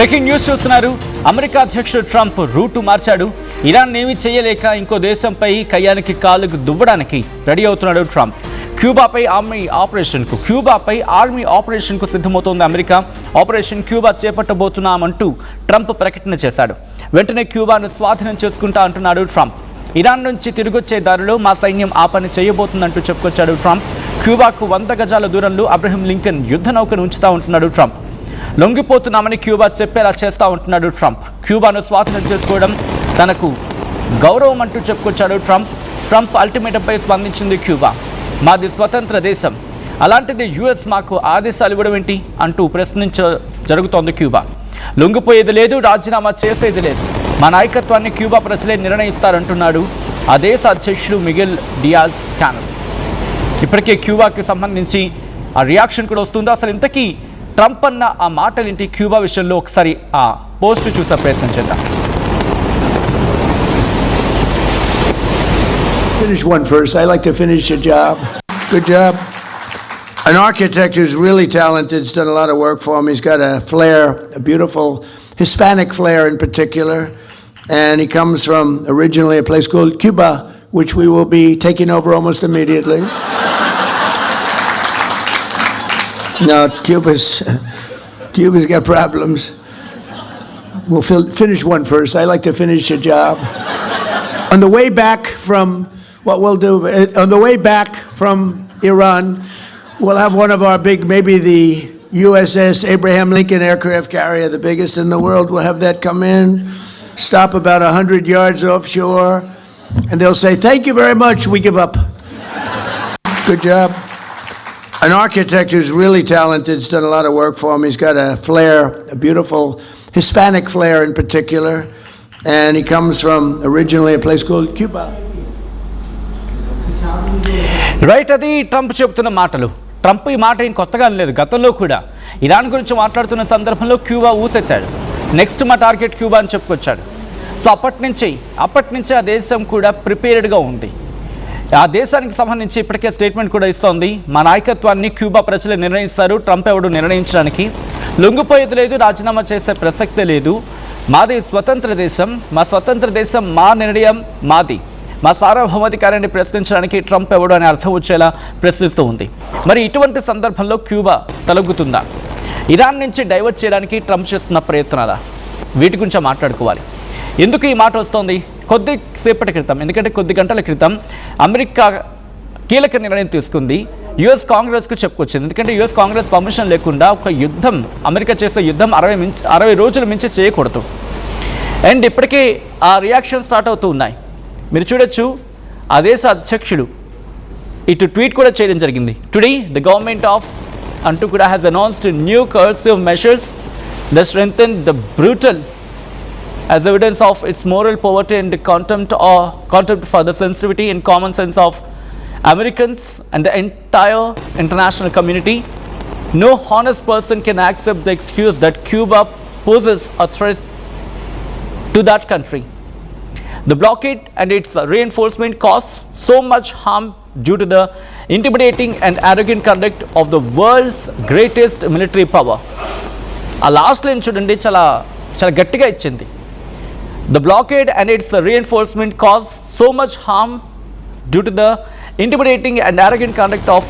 Breaking news చూస్తున్నారు. America అధ్యక్షుడు Trump route మార్చాడు. ఇరాన్ ఏమీ చేయలేక ఇంకో దేశంపై కయ్యానికి కాలుకు దువ్వడానికి రెడీ అవుతున్నాడు ట్రంప్. క్యూబాపై ఆర్మీ ఆపరేషన్కు సిద్ధమవుతోంది అమెరికా. ఆపరేషన్ క్యూబా చేపట్టబోతున్నామంటూ ట్రంప్ ప్రకటన చేశాడు. వెంటనే క్యూబాను స్వాధీనం చేసుకుంటా అంటున్నాడు ట్రంప్. ఇరాన్ నుంచి తిరిగొచ్చే దారిలో మా సైన్యం ఆ పని చేయబోతుందంటూ చెప్పుకొచ్చాడు ట్రంప్. క్యూబాకు 100 గజాల దూరంలో అబ్రహం లింకన్ యుద్ధ నౌకను ఉంచుతా ఉంటున్నాడు ట్రంప్. లొంగిపోతున్నామని క్యూబా చెప్పేలా చేస్తా ఉంటున్నాడు ట్రంప్. క్యూబాను స్వాధీనం చేసుకోవడం తనకు గౌరవం అంటూ చెప్పుకొచ్చాడు ట్రంప్ అల్టిమేటంపై స్పందించింది క్యూబా. మాది స్వతంత్ర దేశం, అలాంటిది యుఎస్ మాకు ఆదేశాలు ఇవ్వడం ఏంటి అంటూ జరుగుతోంది క్యూబా. లొంగిపోయేది లేదు, రాజీనామా చేసేది లేదు. మా నాయకత్వాన్ని క్యూబా ప్రజలే నిర్ణయిస్తారంటున్నాడు ఆ దేశ అధ్యక్షుడు మిగెల్ డియాజ్ క్యానల్. ఇప్పటికే క్యూబాకి సంబంధించి ఆ రియాక్షన్ కూడా వస్తుందో. అసలు ఇంతకీ ట్రంప్ అన్న ఆ మాటలేంటి క్యూబా విషయంలో ఒకసారి ఆ పోస్ట్ చూసే ప్రయత్నం చేద్దాం. Finish one first. I like to finish a job. Good job. An architect who's really talented. He's done a lot of work for him. He's got a flair, a beautiful Hispanic flair in particular. And he comes from originally a place called Cuba, which we will be taking over almost immediately. No, Cuba's got problems. We'll finish one first. I like to finish a job. On the way back from Iran, we'll have one of our big, maybe the USS Abraham Lincoln aircraft carrier, the biggest in the world. We'll have that come in, stop about 100 yards offshore, and they'll say, "Thank you very much. We give up." Good job. An architect who's really talented. He's done a lot of work for him. He's got a flair, a beautiful Hispanic flair in particular. And he comes from originally a place called Cuba. Right, అది Trump చెబుతున్న మాటలు. Trump ఈ మాట ఏం కొత్తగా లేదు. గతంలో కూడా ఇరాన్ గురించి మాట్లాడుతున్న సందర్భంలో క్యూబా ఊసెత్తాడు. నెక్స్ట్ మా టార్గెట్ క్యూబా అని చెప్పుకొచ్చాడు. సో అప్పటి నుంచి ఆ దేశం కూడా ప్రిపేర్డ్గా ఉంది. ఆ దేశానికి సంబంధించి ఇప్పటికే స్టేట్మెంట్ కూడా ఇస్తోంది. మా నాయకత్వాన్ని క్యూబా ప్రజలు నిర్ణయిస్తారు, ట్రంప్ ఎవడు నిర్ణయించడానికి. లొంగిపోయేది లేదు, రాజీనామా చేసే ప్రసక్తే లేదు. మాది స్వతంత్ర దేశం, మా స్వతంత్ర దేశం, మా నిర్ణయం మాది. మా సార్వభౌమాధికారాన్ని ప్రశ్నించడానికి ట్రంప్ ఎవడు అని అర్థం వచ్చేలా ప్రశ్నిస్తూ ఉంది. మరి ఇటువంటి సందర్భంలో క్యూబా తలొగ్గుతుందా? ఇరాన్ నుంచి డైవర్ట్ చేయడానికి ట్రంప్ చేస్తున్న ప్రయత్నాలా? వీటి గురించి మాట్లాడుకోవాలి. ఎందుకు ఈ మాట వస్తోంది? కొద్దిసేపటి క్రితం, ఎందుకంటే కొద్ది గంటల క్రితం అమెరికా కీలక నిర్ణయం తీసుకుంది. యుఎస్ కాంగ్రెస్కు చెప్పుకొచ్చింది. ఎందుకంటే యుఎస్ కాంగ్రెస్ పర్మిషన్ లేకుండా ఒక యుద్ధం, అమెరికా చేసే యుద్ధం 60 రోజుల మించి చేయకూడదు. అండ్ ఇప్పటికే ఆ రియాక్షన్ స్టార్ట్ అవుతూ ఉన్నాయి. మీరు చూడొచ్చు, ఆ దేశ అధ్యక్షుడు ఇటు ట్వీట్ కూడా చేయడం జరిగింది. టుడే ద గవర్నమెంట్ ఆఫ్ అంటూ కూడా has announced new coercive measures that strengthen the brutal as evidence of its moral poverty and contempt for the sensitivity and common sense of Americans and the entire international community. No honest person can accept the excuse that Cuba poses a threat to that country. The blockade and its reinforcement caused so much harm due to the intimidating and arrogant conduct of the world's greatest military power. ఆ last line చూడండి, చాలా గట్టిగా ఇచ్చింది. The blockade and its reinforcement caused so much harm due to the intimidating and arrogant conduct of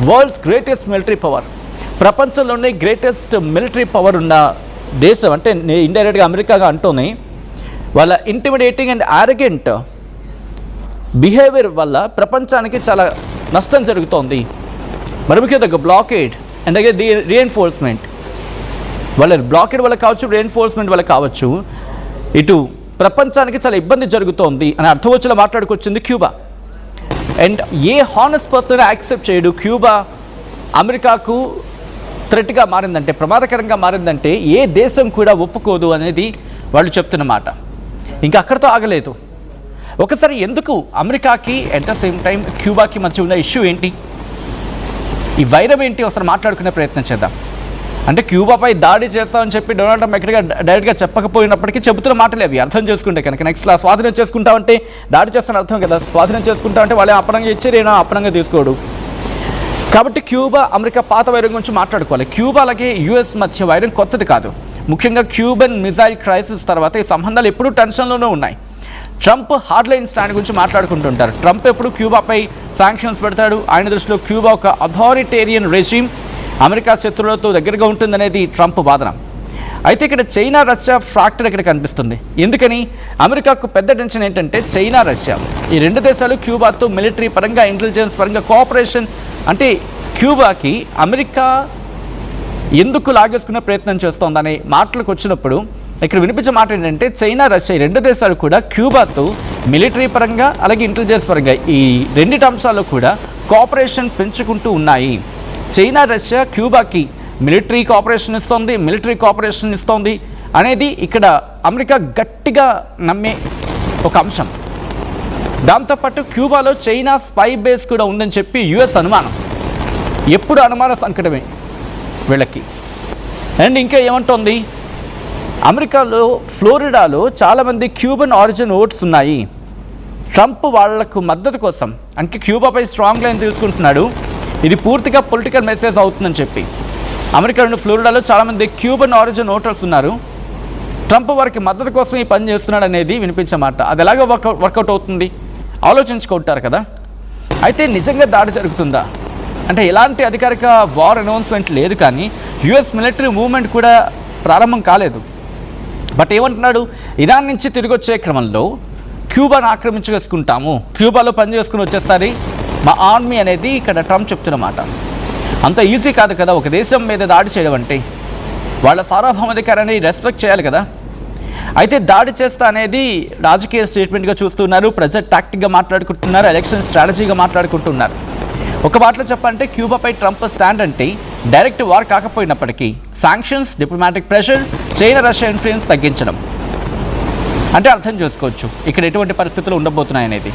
world's greatest military power. ప్రపంచంలోనే greatest military power ఉన్న దేశం అంటే ఇండైరెక్ట్గా అమెరికాగా అంటూనే వాళ్ళ ఇంటిమిడేటింగ్ అండ్ ఆరగెంట్ బిహేవియర్ వల్ల ప్రపంచానికి చాలా నష్టం జరుగుతోంది. మరి ముఖ్యంగా బ్లాకేడ్ అండ్ అలాగే ది రీఎన్ఫోర్స్మెంట్, వాళ్ళ బ్లాకేడ్ వల్ల కావచ్చు, రీఎన్ఫోర్స్మెంట్ వల్ల కావచ్చు, ఇటు ప్రపంచానికి చాలా ఇబ్బంది జరుగుతోంది అని అర్థం వచ్చేలా మాట్లాడుకొచ్చింది Cuba. And a honest person accept చేయడు క్యూబా అమెరికాకు థ్రెట్గా మారిందంటే, ప్రమాదకరంగా మారిందంటే ఏ దేశం కూడా ఒప్పుకోదు అనేది వాళ్ళు చెప్తున్న మాట. ఇంకా అక్కడితో ఆగలేదు. ఒకసారి ఎందుకు అమెరికాకి అట్ ద సేమ్ టైం క్యూబాకి మధ్య ఉన్న ఇష్యూ ఏంటి, ఈ వైరం ఏంటి, ఒకసారి మాట్లాడుకునే ప్రయత్నం చేద్దాం. అంటే క్యూబాపై దాడి చేస్తామని చెప్పి డొనాల్డ్ ట్రంప్ ఎక్కడిగా డైరెక్ట్గా చెప్పకపోయినప్పటికీ చెబుతున్న మాటలు అవి. అర్థం చేసుకుంటే కనుక నెక్స్ట్ స్వాధీనం చేసుకుంటామంటే దాడి చేస్తాను అర్థం కదా. స్వాధీనం చేసుకుంటామంటే వాళ్ళే అపరంగా ఇచ్చారు, ఏమో అపరంగా తీసుకోడు. కాబట్టి క్యూబా అమెరికా పాత వైరం గురించి మాట్లాడుకోవాలి. క్యూబా అలాగే యుఎస్ మధ్య వైరం కొత్తది కాదు. ముఖ్యంగా క్యూబన్ మిసైల్ క్రైసిస్ తర్వాత ఈ సంబంధాలు ఎప్పుడూ టెన్షన్లోనే ఉన్నాయి. ట్రంప్ హార్డ్లైన్ స్టాండ్ గురించి మాట్లాడుకుంటుంటారు. ట్రంప్ ఎప్పుడు క్యూబాపై శాంక్షన్స్ పెడతాడు. ఆయన దృష్టిలో క్యూబా ఒక అథారిటేరియన్ రెజీమ్, అమెరికా శత్రువులతో దగ్గరగా ఉంటుందనేది ట్రంప్ వాదన. అయితే ఇక్కడ చైనా రష్యా ఫ్రాక్టర్ ఇక్కడ కనిపిస్తుంది. ఎందుకని? అమెరికాకు పెద్ద టెన్షన్ ఏంటంటే చైనా రష్యా ఈ రెండు దేశాలు క్యూబాతో మిలిటరీ పరంగా, ఇంటెలిజెన్స్ పరంగా కోఆపరేషన్, అంటే క్యూబాకి అమెరికా ఎందుకు లాగేసుకునే ప్రయత్నం చేస్తోందనే మాటలకు వచ్చినప్పుడు ఇక్కడ వినిపించే మాట ఏంటంటే చైనా రష్యా ఈ రెండు దేశాలు కూడా క్యూబాతో మిలిటరీ పరంగా అలాగే ఇంటెలిజెన్స్ పరంగా ఈ రెండింటి అంశాల్లో కూడా కోఆపరేషన్ పెంచుకుంటూ ఉన్నాయి. చైనా రష్యా క్యూబాకి మిలిటరీ కోఆపరేషన్ ఇస్తోంది అనేది ఇక్కడ అమెరికా గట్టిగా నమ్మే ఒక అంశం. దాంతోపాటు క్యూబాలో చైనా స్పై బేస్ కూడా ఉందని చెప్పి యుఎస్ అనుమానం. ఎప్పుడు అనుమాన సంకటమే వీళ్ళకి. అండ్ ఇంకా ఏమంటోంది, అమెరికాలో ఫ్లోరిడాలో చాలామంది క్యూబన్ ఆరిజిన్ ఓట్స్ ఉన్నాయి. ట్రంప్ వాళ్లకు మద్దతు కోసం అంటే క్యూబాపై స్ట్రాంగ్ లైన్ తీసుకుంటున్నాడు. ఇది పూర్తిగా పొలిటికల్ మెసేజ్ అవుతుందని చెప్పి అమెరికాలోని ఫ్లోరిడాలో చాలామంది క్యూబన్ ఆరిజిన్ ఓటర్స్ ఉన్నారు. ట్రంప్ వారికి మద్దతు కోసం ఈ పని చేస్తున్నాడు అనేది వినిపించే మాట. అది ఎలాగో వర్కౌట్ అవుతుంది ఆలోచించుకుంటారు కదా. అయితే నిజంగా దాడి జరుగుతుందా అంటే ఎలాంటి అధికారిక వార్ అనౌన్స్మెంట్ లేదు, కానీ యుఎస్ మిలిటరీ మూవ్మెంట్ కూడా ప్రారంభం కాలేదు. బట్ ఏమంటున్నాడు, ఇరాన్ నుంచి తిరిగి వచ్చే క్రమంలో క్యూబాను ఆక్రమించేసుకుంటాము, క్యూబాలో పని చేసుకుని వచ్చేస్తారు మా ఆర్మీ అనేది ఇక్కడ ట్రంప్ చెప్తున్నమాట. అంత ఈజీ కాదు కదా ఒక దేశం మీద దాడి చేయడం అంటే. వాళ్ళ సార్వభౌమాధికారాన్ని రెస్పెక్ట్ చేయాలి కదా. అయితే దాడి చేస్తా అనేది రాజకీయ స్టేట్మెంట్గా చూస్తున్నారు, ప్రజలు టాక్టిక్గా మాట్లాడుకుంటున్నారు, ఎలక్షన్ స్ట్రాటజీగా మాట్లాడుకుంటున్నారు. ఒక మాటలో చెప్పాలంటే క్యూబాపై ట్రంప్ స్టాండ్ అంటే డైరెక్ట్ వార్ కాకపోయినప్పటికీ sanctions, diplomatic pressure, China Russia influence తగ్గించడం అంటే అర్థం చేసుకోవచ్చు ఇక్కడ ఎటువంటి పరిస్థితులు ఉండబోతున్నాయనేది.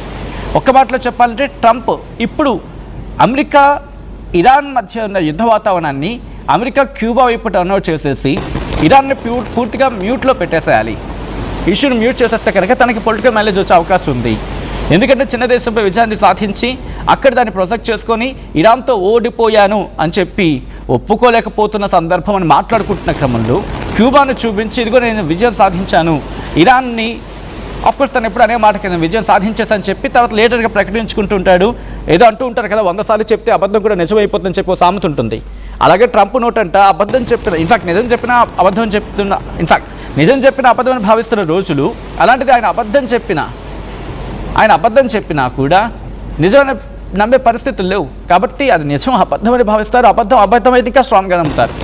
ఒక్క మాటలో చెప్పాలంటే ట్రంప్ ఇప్పుడు అమెరికా ఇరాన్ మధ్య ఉన్న యుద్ధ వాతావరణాన్ని అమెరికా క్యూబా వైపు టర్న్ అవుట్ చేసేసి ఇరాన్ని పూర్తిగా మ్యూట్లో పెట్టేసేయాలి. ఇష్యూని మ్యూట్ చేసేస్తే కనుక తనకి పొలిటికల్ మైలేజ్ వచ్చే అవకాశం ఉంది. ఎందుకంటే చిన్న దేశంపై విజయాన్ని సాధించి అక్కడ దాన్ని ప్రొజెక్ట్ చేసుకొని ఇరాన్తో ఓడిపోయాను అని చెప్పి ఒప్పుకోలేకపోతున్న సందర్భం అని మాట్లాడుకుంటున్న క్రమంలో క్యూబాను చూపించి ఇదిగో నేను విజయం సాధించాను, ఇరాన్ని ఆఫ్కోర్స్ తను ఎప్పుడు అనే మాట కింద విజయం సాధించేసని చెప్పి తర్వాత లేటర్గా ప్రకటించుకుంటుంటాడు. ఏదో అంటూ ఉంటారు కదా 100 సార్లు చెప్తే అబద్ధం కూడా నిజమైపోతుందని చెప్పి ఒక సామెత ఉంటుంది. అలాగే ట్రంప్ నోట్ అంట అబద్ధం చెప్పిన నిజం చెప్పిన అబద్ధం చెప్తున్న నిజం చెప్పిన అబద్ధం అని భావిస్తున్న రోజులు, అలాంటిది ఆయన అబద్ధం చెప్పినా కూడా నిజమైన నమ్మే పరిస్థితులు లేవు. కాబట్టి అది నిజం అబద్ధమని భావిస్తారు, అబద్ధం అయితే ఇంకా స్ట్రాంగ్గా నమ్ముతారు.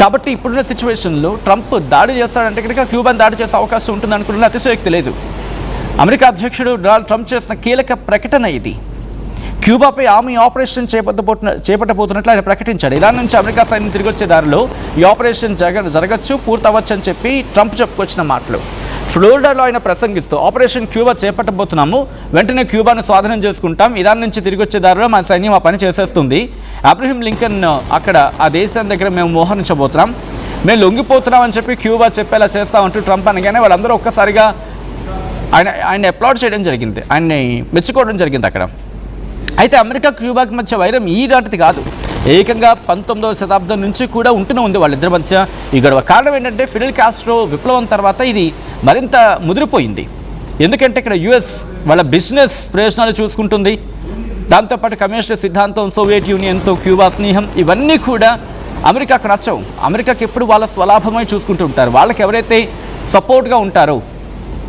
కాబట్టి ఇప్పుడున్న సిచ్యువేషన్లో ట్రంప్ దాడి చేస్తాడంటే కనుక క్యూబాను దాడి చేసే అవకాశం ఉంటుంది అనుకున్న అతిశయోక్తి లేదు. అమెరికా అధ్యక్షుడు డొనాల్డ్ ట్రంప్ చేసిన కీలక ప్రకటన ఇది. క్యూబాపై ఆర్మీ ఆపరేషన్ చేపట్టబోతున్నట్లు ఆయన ప్రకటించాడు. ఇరాన్ నుంచి అమెరికా సైన్యం తిరిగి వచ్చే దారిలో ఈ ఆపరేషన్ జరగచ్చు, పూర్తవచ్చు అని చెప్పి ట్రంప్ చెప్పుకొచ్చిన మాటలు. ఫ్లోరిడాలో ఆయన ప్రసంగిస్తూ ఆపరేషన్ క్యూబా చేపట్టబోతున్నాము, వెంటనే క్యూబాను స్వాధీనం చేసుకుంటాం, ఇరాన్ నుంచి తిరిగి వచ్చే దారిలో మన సైన్యం ఆ పని చేసేస్తుంది, అబ్రహం లింకన్ అక్కడ ఆ దేశం దగ్గర మేము మోహరించబోతున్నాం, మేము లొంగిపోతున్నాం అని చెప్పి క్యూబా చెప్పేలా చేస్తామంటూ ట్రంప్ అనగానే వాళ్ళందరూ ఒక్కసారిగా ఆయన అప్లాడ్ చేయడం జరిగింది, ఆయన్ని మెచ్చుకోవడం జరిగింది అక్కడ. అయితే అమెరికా క్యూబాకి మధ్య వైరం ఈ నాటిది కాదు, ఏకంగా 19వ శతాబ్దం నుంచి కూడా ఉంటూనే ఉంది వాళ్ళిద్దరి మధ్య ఈ గొడవ. కారణం ఏంటంటే ఫిడెల్ కాస్ట్రో విప్లవం తర్వాత ఇది మరింత ముదిరిపోయింది. ఎందుకంటే ఇక్కడ యుఎస్ వాళ్ళ బిజినెస్ ప్రయోజనాలు చూసుకుంటుంది, దాంతోపాటు కమ్యూనిస్ట్ సిద్ధాంతం, సోవియట్ యూనియన్తో క్యూబా స్నేహం, ఇవన్నీ కూడా అమెరికాకు నచ్చవు. అమెరికాకి ఎప్పుడు వాళ్ళ స్వలాభమై చూసుకుంటూ ఉంటారు. వాళ్ళకి ఎవరైతే సపోర్ట్గా ఉంటారో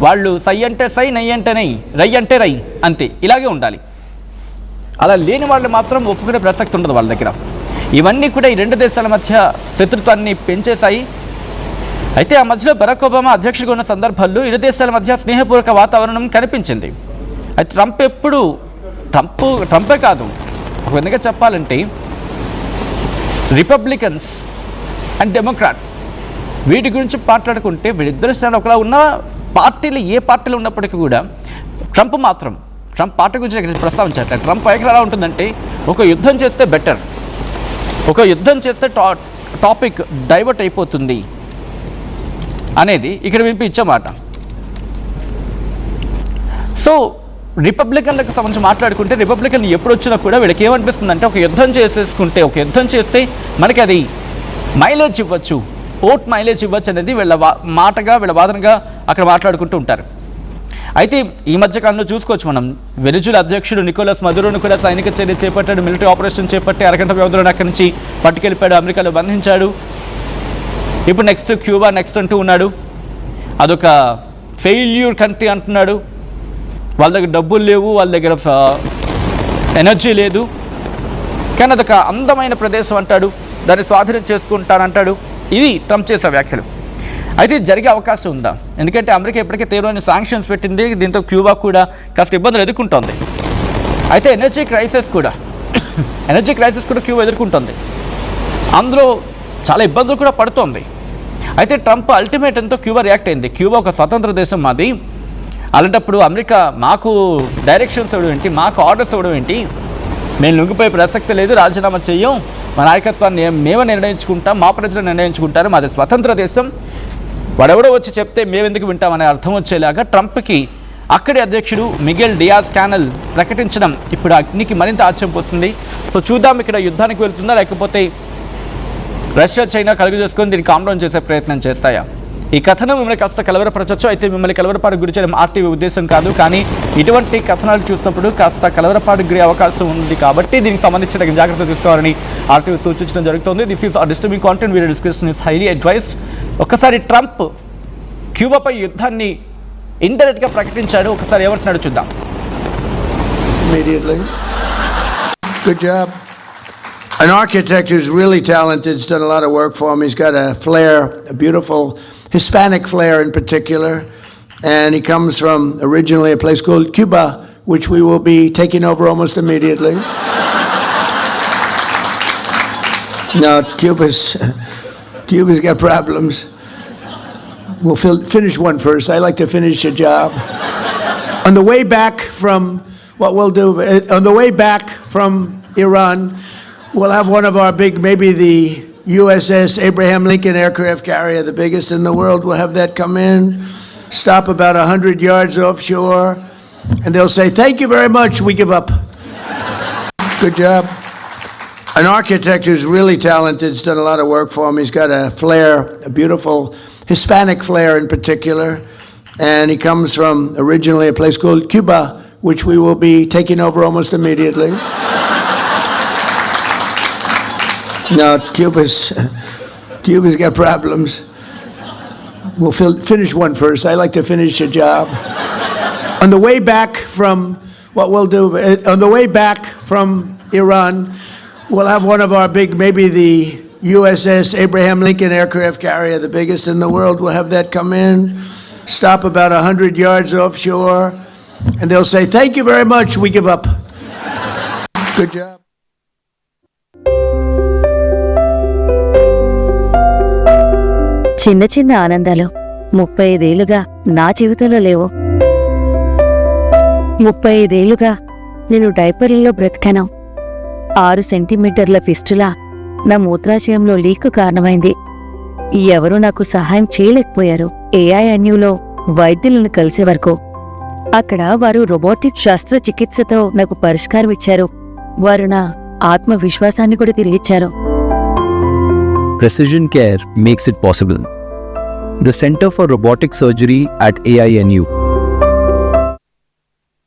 వాళ్ళు సై అంటే సై, నై అంటే నై, రై అంటే రై, అంతే ఇలాగే ఉండాలి. అలా లేని వాళ్ళు మాత్రం ఒప్పుకునే ప్రసక్తి ఉండదు వాళ్ళ దగ్గర. ఇవన్నీ కూడా ఈ రెండు దేశాల మధ్య శత్రుత్వాన్ని పెంచేశాయి. అయితే ఆ మధ్యలో బరాక్ ఒబామా అధ్యక్షుడిగా ఉన్న సందర్భాల్లో ఇరు దేశాల మధ్య స్నేహపూర్వక వాతావరణం కనిపించింది. అయితే ట్రంపే కాదు, ఒక విధంగా చెప్పాలంటే రిపబ్లికన్స్ అండ్ డెమోక్రాట్ వీటి గురించి మాట్లాడుకుంటే వీళ్ళిద్దరు స్టాండ్ ఒకలా ఉన్న పార్టీలు ఏ పార్టీలు ఉన్నప్పటికీ కూడా ట్రంప్ పార్టీ గురించి ప్రస్తావించట్లేదు. ట్రంప్ వైఖరి ఎలా ఉంటుందంటే ఒక యుద్ధం చేస్తే బెటర్, ఒక యుద్ధం చేస్తే టాపిక్ డైవర్ట్ అయిపోతుంది అనేది ఇక్కడ వినిపించే మాట. సో రిపబ్లికన్లకు సంబంధించి మాట్లాడుకుంటే రిపబ్లికన్ ఎప్పుడు వచ్చినా కూడా వీళ్ళకి ఏమనిపిస్తుందంటే ఒక యుద్ధం చేసేసుకుంటే, ఒక యుద్ధం చేస్తే మనకి అది మైలేజ్ ఇవ్వచ్చు, ఓట్ మైలేజ్ ఇవ్వచ్చు అనేది వీళ్ళ మాటగా వీళ్ళ వాదనగా అక్కడ మాట్లాడుకుంటూ ఉంటారు. అయితే ఈ మధ్య కాలంలో చూసుకోవచ్చు మనం, వెనిజులా అధ్యక్షుడు నికోలస్ మదురోను కూడా సైనిక చర్య చేపట్టాడు. మిలిటరీ ఆపరేషన్ చేపట్టి అరగంట వ్యవధిలో అక్కడి నుంచి పట్టుకెళ్ళిపోయాడు, అమెరికాలో బంధించాడు. ఇప్పుడు నెక్స్ట్ క్యూబా నెక్స్ట్ అంటూ ఉన్నాడు. అదొక ఫెయిల్యూర్ కంట్రీ అంటున్నాడు. వాళ్ళ దగ్గర డబ్బులు లేవు, వాళ్ళ దగ్గర ఎనర్జీ లేదు, కానీ అదొక అందమైన ప్రదేశం అంటాడు, దాన్ని స్వాధీనం చేసుకుంటానంటాడు. ఇది ట్రంప్ చేసే వ్యాఖ్యలు. అయితే జరిగే అవకాశం ఉందా? ఎందుకంటే అమెరికా ఇప్పటికే తీవ్రమైన శాంక్షన్స్ పెట్టింది, దీంతో క్యూబా కూడా కాస్త ఇబ్బందులు ఎదుర్కొంటోంది. అయితే ఎనర్జీ క్రైసిస్ కూడా క్యూబా ఎదుర్కొంటుంది. అందులో చాలా ఇబ్బందులు కూడా పడుతోంది. అయితే ట్రంప్ అల్టిమేటంతో క్యూబా రియాక్ట్ అయింది. క్యూబా ఒక స్వతంత్ర దేశం మాది, అలాంటప్పుడు అమెరికా మాకు డైరెక్షన్స్ ఇవ్వడం ఏంటి, మాకు ఆర్డర్స్ ఇవ్వడం ఏంటి, మేము లొంగిపోయే ప్రసక్తి లేదు, రాజీనామా చెయ్యం, మా నాయకత్వాన్ని మేమే నిర్ణయించుకుంటాం, మా ప్రజలు నిర్ణయించుకుంటారు, మాది స్వతంత్ర దేశం, వాడెవడో వచ్చి చెప్తే మేమెందుకు వింటామనే అర్థం వచ్చేలాగా ట్రంప్కి అక్కడి అధ్యక్షుడు మిగెల్ డియాజ్ క్యానల్ ప్రకటించడం ఇప్పుడు అగ్నికి మరింత ఆశ్చర్యం పోస్తుంది. సో చూద్దాం, ఇక్కడ యుద్ధానికి వెళ్తుందా లేకపోతే రష్యా చైనా కలుగు చేసుకొని దీన్ని కామ్డౌన్ చేసే ప్రయత్నం చేస్తాయా? ఈ కథనం మిమ్మల్ని కాస్త కలవరపరచచ్చు. అయితే మిమ్మల్ని కలవరపాటుకు గురి చేయడం ఆర్టీవీ ఉద్దేశం కాదు, కానీ ఇటువంటి కథనాలు చూసినప్పుడు కాస్త కలవరపాటుకు గురి అవకాశం ఉంది కాబట్టి దీనికి సంబంధించిన జాగ్రత్త తీసుకోవాలని ఆర్టీవీ సూచించడం జరుగుతుంది. This is disturbing content, video discussion is highly advised. ఒక్కసారి ట్రంప్ క్యూబాపై యుద్ధాన్ని ఇండైరెక్ట్గా ప్రకటించాడు, ఒకసారి ఏమంటున్నాడు చూద్దాం. Immediately. Good job. An architect who's really talented, has done a lot of work for him. He's got a flair, a beautiful Hispanic flair in particular. And he comes from originally a place called Cuba, which we will be taking over almost immediately. Now, Cuba's got problems. We'll finish one first. I like to finish a job. On the way back from, what we'll do, on the way back from Iran, we'll have one of our big, maybe the USS Abraham Lincoln aircraft carrier, the biggest in the world. We'll have that come in, stop about 100 yards offshore, and they'll say, "Thank you very much, we give up." Good job. An architect who's really talented, has done a lot of work for him. He's got a flair, a beautiful Hispanic flair in particular. And he comes from originally a place called Cuba, which we will be taking over almost immediately. Now, Cuba's got problems. We'll finish one first. I like to finish a job. On the way back from, what we'll do, on the way back from Iran, we'll have one of our big, maybe the USS Abraham Lincoln aircraft carrier, the biggest in the world. We'll have that come in, stop about 100 yards offshore, and they'll say, "Thank you very much, we give up." Good job. చిన్న చిన్న ఆనందాలు 35 ఏళ్లుగా నా జీవితంలో లేవు. 35 ఏళ్లుగా నేను డైపర్లలో బ్రతికాను. 6 సెంటీమీటర్ల ఫిస్టులా నా మూత్రాశయంలో లీకు కారణమైంది. ఎవరూ నాకు సహాయం చేయలేకపోయారు. ఏఐఎన్యూలో వైద్యులను కలిసే వరకు. అక్కడ వారు రోబోటిక్ శస్త్రచికిత్సతో నాకు పరిష్కారం ఇచ్చారు. వారు నా ఆత్మవిశ్వాసాన్ని కూడా తిరిగిచ్చారు. Precision care makes it possible. The Center for Robotic Surgery at AINU